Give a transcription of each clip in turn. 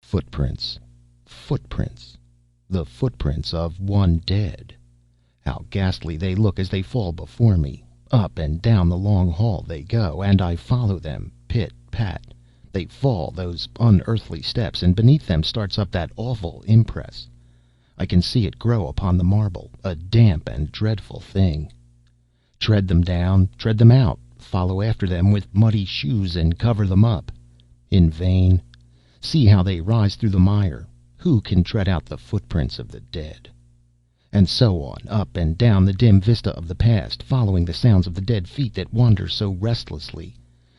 Footprints. Footprints. The footprints of one dead. How ghastly they look as they fall before me. Up and down the long hall they go, and I follow them, pit pat. They fall, those unearthly steps, and beneath them starts up that awful impress. I can see it grow upon the marble, a damp and dreadful thing. Tread them down, tread them out, follow after them with muddy shoes and cover them up. In vain. See how they rise through the mire. Who can tread out the footprints of the dead? And so on, up and down the dim vista of the past, following the sounds of the dead feet that wander so restlessly,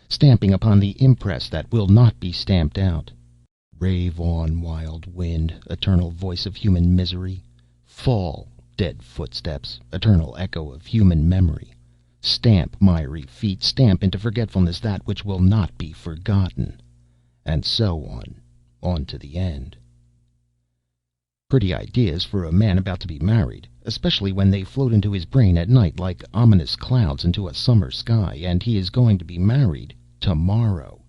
stamping upon the impress that will not be stamped out. Rave on, wild wind, eternal voice of human misery. Fall, dead footsteps, eternal echo of human memory. Stamp, miry feet, stamp into forgetfulness that which will not be forgotten. And so on to the end. Pretty ideas for a man about to be married, especially when they float into his brain at night like ominous clouds into a summer sky, and he is going to be married tomorrow.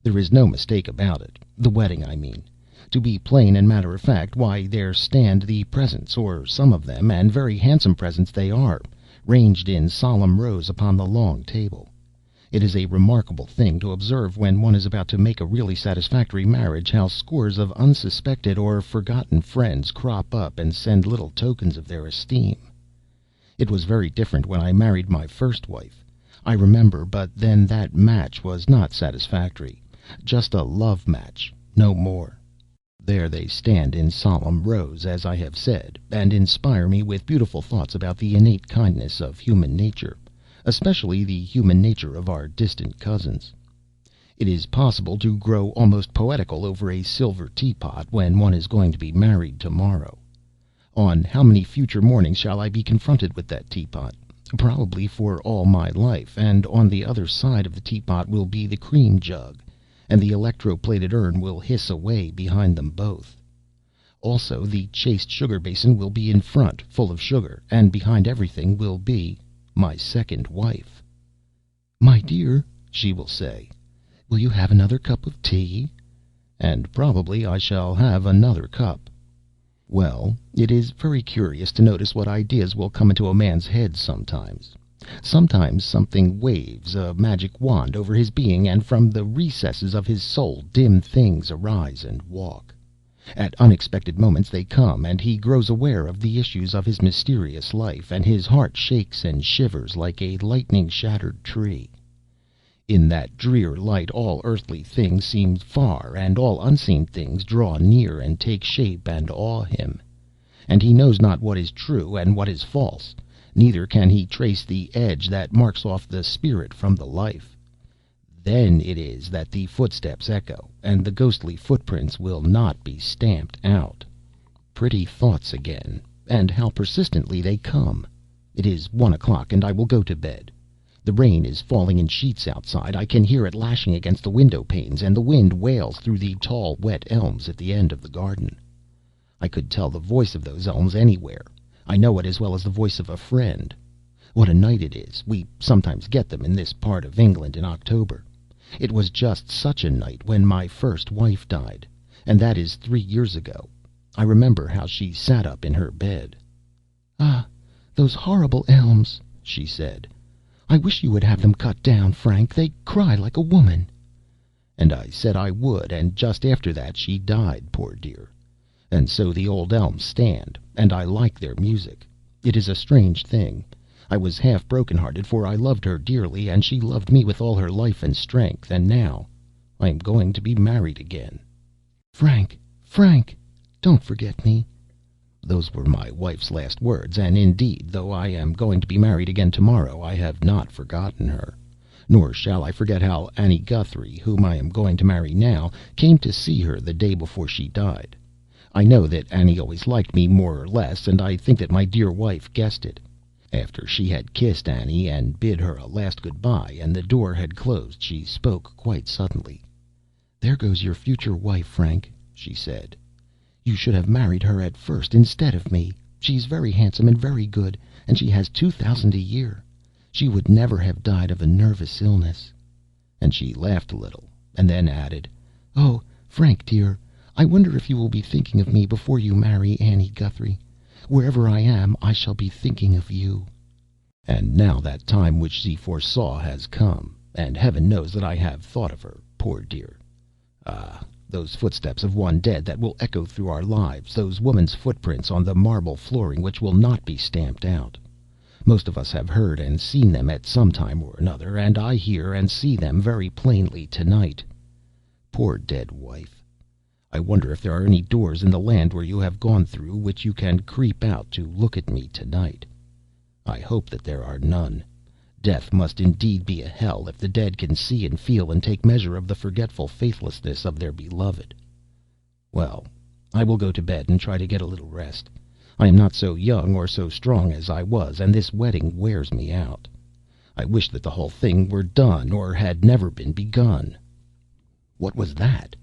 There is no mistake about it. The wedding, I mean. To be plain and matter of fact, why, there stand the presents, or some of them, and very handsome presents they are, ranged in solemn rows upon the long table. It is a remarkable thing to observe when one is about to make a really satisfactory marriage, how scores of unsuspected or forgotten friends crop up and send little tokens of their esteem. It was very different when I married my first wife, I remember, but then that match was not satisfactory. Just a love match, no more. There they stand in solemn rows, as I have said, and inspire me with beautiful thoughts about the innate kindness of human nature, especially the human nature of our distant cousins. It is possible to grow almost poetical over a silver teapot when one is going to be married tomorrow. On how many future mornings shall I be confronted with that teapot? Probably for all my life, and on the other side of the teapot will be the cream jug, and the electro-plated urn will hiss away behind them both. Also, the chased sugar basin will be in front, full of sugar, and behind everything will be my second wife. "My dear," she will say, "will you have another cup of tea?" And probably I shall have another cup. Well, it is very curious to notice what ideas will come into a man's head sometimes. Sometimes something waves a magic wand over his being, and from the recesses of his soul dim things arise and walk. At unexpected moments they come, and he grows aware of the issues of his mysterious life, and his heart shakes and shivers like a lightning-shattered tree. In that drear light all earthly things seem far, and all unseen things draw near and take shape and awe him. And he knows not what is true and what is false, neither can he trace the edge that marks off the spirit from the life. Then it is that the footsteps echo, and the ghostly footprints will not be stamped out. Pretty thoughts again, and how persistently they come. It is 1 o'clock, and I will go to bed. The rain is falling in sheets outside. I can hear it lashing against the window panes, and the wind wails through the tall, wet elms at the end of the garden. I could tell the voice of those elms anywhere. I know it as well as the voice of a friend. What a night it is! We sometimes get them in this part of England in October. It was just such a night when my first wife died, and that is 3 years ago. I remember how she sat up in her bed. "Ah, those horrible elms," she said. "I wish you would have them cut down, Frank. They cry like a woman." And I said I would, and just after that she died, poor dear. And so the old elms stand, and I like their music. It is a strange thing. I was half broken-hearted, for I loved her dearly, and she loved me with all her life and strength, and now I am going to be married again. "Frank, Frank, don't forget me." Those were my wife's last words, and indeed, though I am going to be married again tomorrow, I have not forgotten her. Nor shall I forget how Annie Guthrie, whom I am going to marry now, came to see her the day before she died. I know that Annie always liked me more or less, and I think that my dear wife guessed it. After she had kissed Annie and bid her a last good-bye, and the door had closed, she spoke quite suddenly. "There goes your future wife, Frank," she said. "You should have married her at first instead of me. She's very handsome and very good, and she has 2,000 a year. She would never have died of a nervous illness." And she laughed a little, and then added, "Oh, Frank dear, I wonder if you will be thinking of me before you marry Annie Guthrie. Wherever I am, I shall be thinking of you." And now that time which she foresaw has come, and heaven knows that I have thought of her, poor dear. Ah, those footsteps of one dead that will echo through our lives, those woman's footprints on the marble flooring which will not be stamped out. Most of us have heard and seen them at some time or another, and I hear and see them very plainly tonight. Poor dead wife! I wonder if there are any doors in the land where you have gone through which you can creep out to look at me tonight. I hope that there are none. Death must indeed be a hell if the dead can see and feel and take measure of the forgetful faithlessness of their beloved. Well, I will go to bed and try to get a little rest. I am not so young or so strong as I was, and this wedding wears me out. I wish that the whole thing were done, or had never been begun. What was that?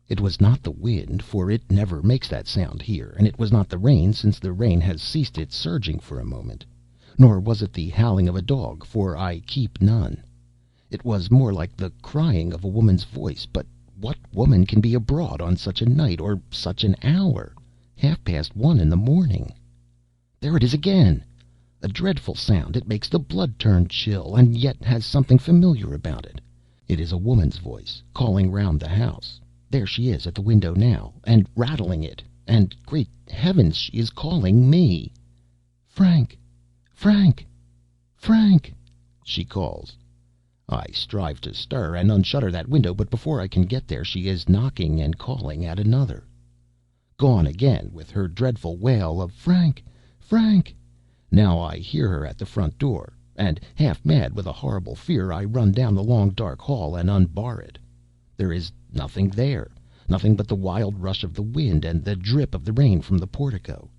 It was not the wind, for it never makes that sound here, and it was not the rain, since the rain has ceased its surging for a moment. Nor was it the howling of a dog, for I keep none. It was more like the crying of a woman's voice. But what woman can be abroad on such a night, or such an hour? 1:30 in the morning. There it is again! A dreadful sound. It makes the blood turn chill, and yet has something familiar about it. It is a woman's voice, calling round the house. There she is at the window now, and rattling it. And, great heavens, she is calling me! "Frank! Frank! Frank!" she calls. I strive to stir and unshutter that window, but before I can get there she is knocking and calling at another. Gone again with her dreadful wail of "Frank! Frank!" Now I hear her at the front door, and, half mad with a horrible fear, I run down the long dark hall and unbar it. There is nothing there, nothing but the wild rush of the wind and the drip of the rain from the portico.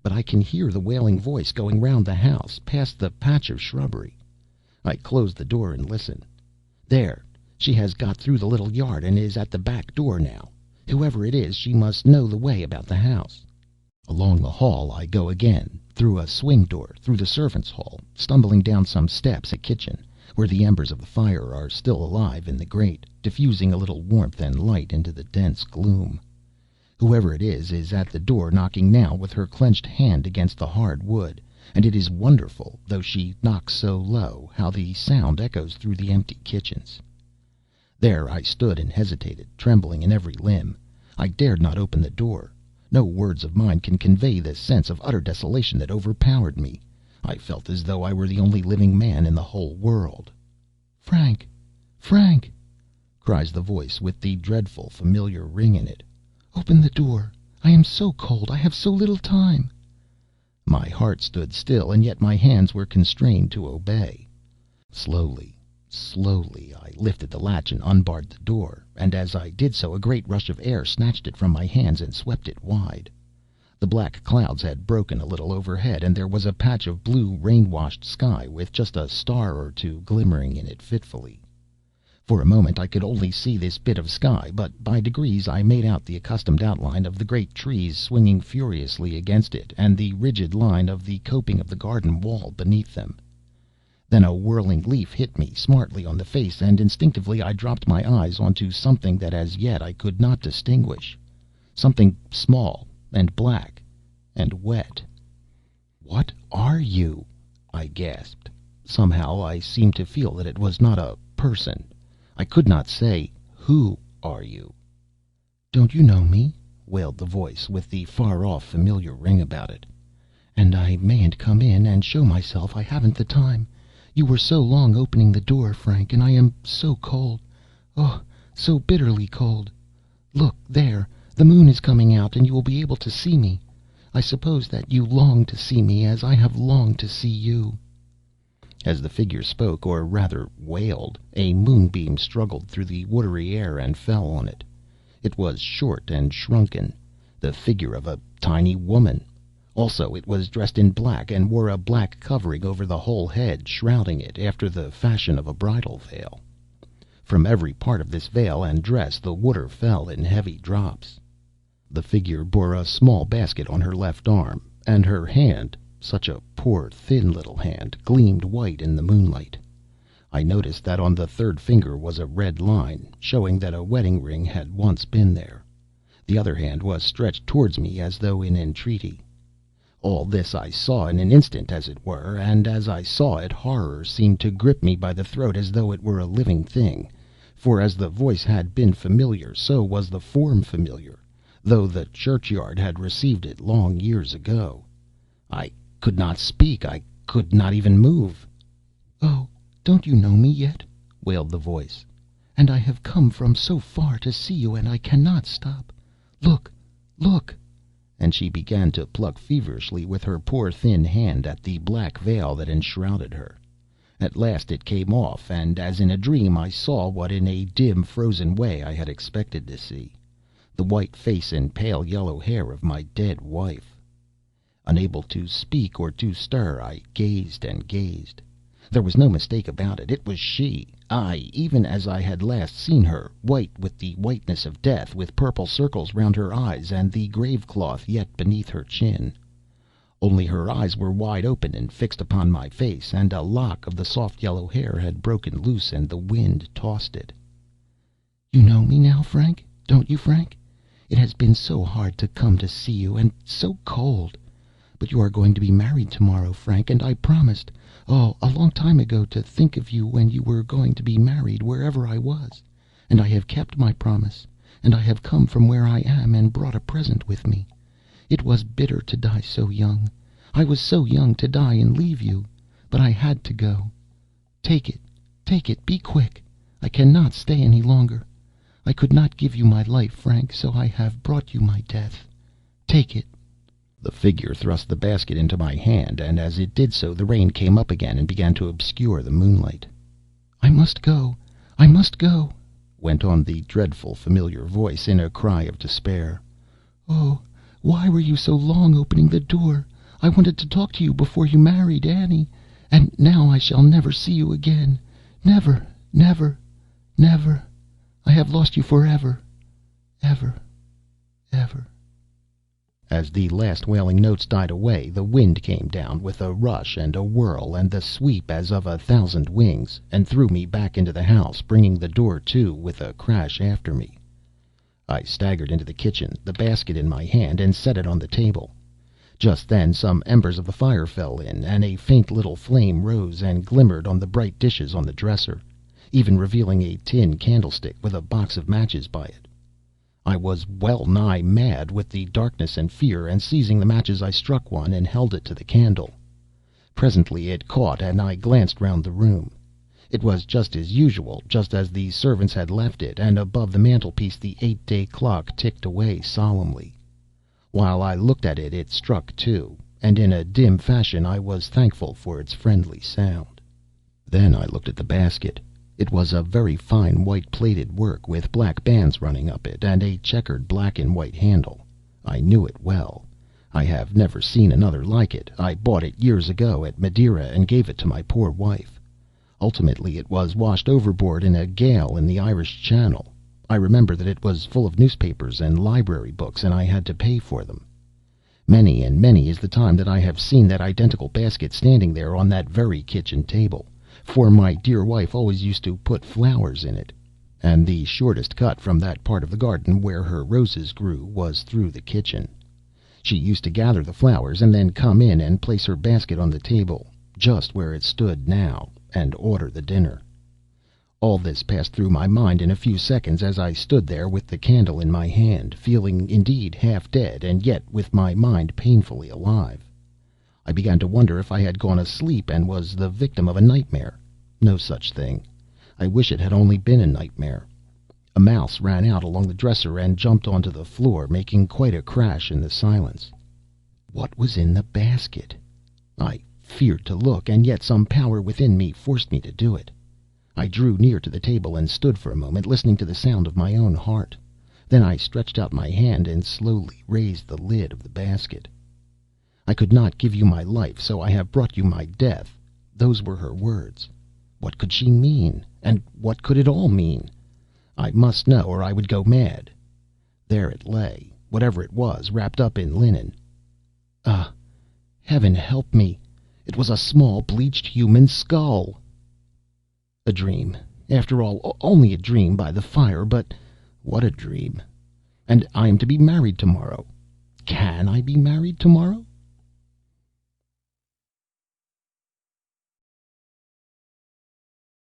But I can hear the wailing voice going round the house, past the patch of shrubbery. I close the door and listen. There, she has got through the little yard and is at the back door now. Whoever it is, she must know the way about the house. Along the hall I go again, through a swing door, through the servants' hall, stumbling down some steps, a kitchen, where the embers of the fire are still alive in the grate, diffusing a little warmth and light into the dense gloom. Whoever it is at the door knocking now with her clenched hand against the hard wood, and it is wonderful, though she knocks so low, how the sound echoes through the empty kitchens. There I stood and hesitated, trembling in every limb. I dared not open the door. No words of mine can convey the sense of utter desolation that overpowered me. I felt as though I were the only living man in the whole world. "Frank! Frank!" cries the voice with the dreadful familiar ring in it. "Open the door. I am so cold. I have so little time." My heart stood still, and yet my hands were constrained to obey. Slowly, slowly, I lifted the latch and unbarred the door, and as I did so a great rush of air snatched it from my hands and swept it wide. The black clouds had broken a little overhead, and there was a patch of blue, rain-washed sky, with just a star or two glimmering in it fitfully. For a moment I could only see this bit of sky, but by degrees I made out the accustomed outline of the great trees swinging furiously against it, and the rigid line of the coping of the garden wall beneath them. Then a whirling leaf hit me smartly on the face, and instinctively I dropped my eyes onto something that as yet I could not distinguish. Something small and black and wet. "What are you?" I gasped. Somehow I seemed to feel that it was not a person. I could not say, "Who are you?" "Don't you know me?" wailed the voice, with the far-off familiar ring about it. "And I mayn't come in and show myself. I haven't the time. You were so long opening the door, Frank, and I am so cold. Oh, so bitterly cold. Look, there, the moon is coming out, and you will be able to see me. I suppose that you long to see me, as I have longed to see you." As the figure spoke, or rather wailed, a moonbeam struggled through the watery air and fell on it. It was short and shrunken, the figure of a tiny woman. Also it was dressed in black, and wore a black covering over the whole head, shrouding it, after the fashion of a bridal veil. From every part of this veil and dress the water fell in heavy drops. The figure bore a small basket on her left arm, and her hand, such a poor thin little hand, gleamed white in the moonlight. I noticed that on the third finger was a red line, showing that a wedding ring had once been there. The other hand was stretched towards me as though in entreaty. All this I saw in an instant, as it were, and as I saw it horror seemed to grip me by the throat as though it were a living thing, for as the voice had been familiar, so was the form familiar, though the churchyard had received it long years ago. I could not speak. I could not even move. "Oh, don't you know me yet?" wailed the voice. "And I have come from so far to see you, and I cannot stop. Look, look!" And she began to pluck feverishly with her poor thin hand at the black veil that enshrouded her. At last it came off, and as in a dream I saw what in a dim, frozen way I had expected to see: the white face and pale yellow hair of my dead wife. Unable to speak or to stir, I gazed and gazed. There was no mistake about it. It was she, aye, even as I had last seen her, white with the whiteness of death, with purple circles round her eyes, and the grave cloth yet beneath her chin. Only her eyes were wide open and fixed upon my face, and a lock of the soft yellow hair had broken loose, and the wind tossed it. "You know me now, Frank? Don't you, Frank? It has been so hard to come to see you, and so cold. But you are going to be married tomorrow, Frank, and I promised, oh, a long time ago, to think of you when you were going to be married, wherever I was. And I have kept my promise, and I have come from where I am and brought a present with me. It was bitter to die so young. I was so young to die and leave you, but I had to go. Take it, be quick. I cannot stay any longer. I could not give you my life, Frank, so I have brought you my death. Take it." The figure thrust the basket into my hand, and as it did so the rain came up again and began to obscure the moonlight. "I must go, I must go," went on the dreadful familiar voice in a cry of despair. "Oh, why were you so long opening the door? I wanted to talk to you before you married Annie, and now I shall never see you again. Never, never, never. I have lost you forever, ever, ever." As the last wailing notes died away, the wind came down with a rush and a whirl and the sweep as of 1,000 wings, and threw me back into the house, bringing the door to with a crash after me. I staggered into the kitchen, the basket in my hand, and set it on the table. Just then some embers of the fire fell in, and a faint little flame rose and glimmered on the bright dishes on the dresser, even revealing a tin candlestick with a box of matches by it. I was well nigh mad with the darkness and fear, and seizing the matches I struck one and held it to the candle. Presently it caught, and I glanced round the room. It was just as usual, just as the servants had left it, and above the mantelpiece the 8-day clock ticked away solemnly. While I looked at it, it struck 2, and in a dim fashion I was thankful for its friendly sound. Then I looked at the basket. It was a very fine white plated work, with black bands running up it, and a checkered black and white handle. I knew it well. I have never seen another like it. I bought it years ago at Madeira, and gave it to my poor wife. Ultimately it was washed overboard in a gale in the Irish Channel. I remember that it was full of newspapers and library books, and I had to pay for them. Many and many is the time that I have seen that identical basket standing there on that very kitchen table, for my dear wife always used to put flowers in it, and the shortest cut from that part of the garden where her roses grew was through the kitchen. She used to gather the flowers, and then come in and place her basket on the table, just where it stood now, and order the dinner. All this passed through my mind in a few seconds, as I stood there with the candle in my hand, feeling indeed half dead, and yet with my mind painfully alive. I began to wonder if I had gone asleep and was the victim of a nightmare. No such thing. I wish it had only been a nightmare. A mouse ran out along the dresser and jumped onto the floor, making quite a crash in the silence. What was in the basket? I feared to look, and yet some power within me forced me to do it. I drew near to the table and stood for a moment, listening to the sound of my own heart. Then I stretched out my hand and slowly raised the lid of the basket. "I could not give you my life, so I have brought you my death." Those were her words. What could she mean? And what could it all mean? I must know, or I would go mad. There it lay, whatever it was, wrapped up in linen. Ah, heaven help me! It was a small, bleached human skull! A dream. After all, only a dream by the fire, but what a dream! And I am to be married to morrow. Can I be married to morrow?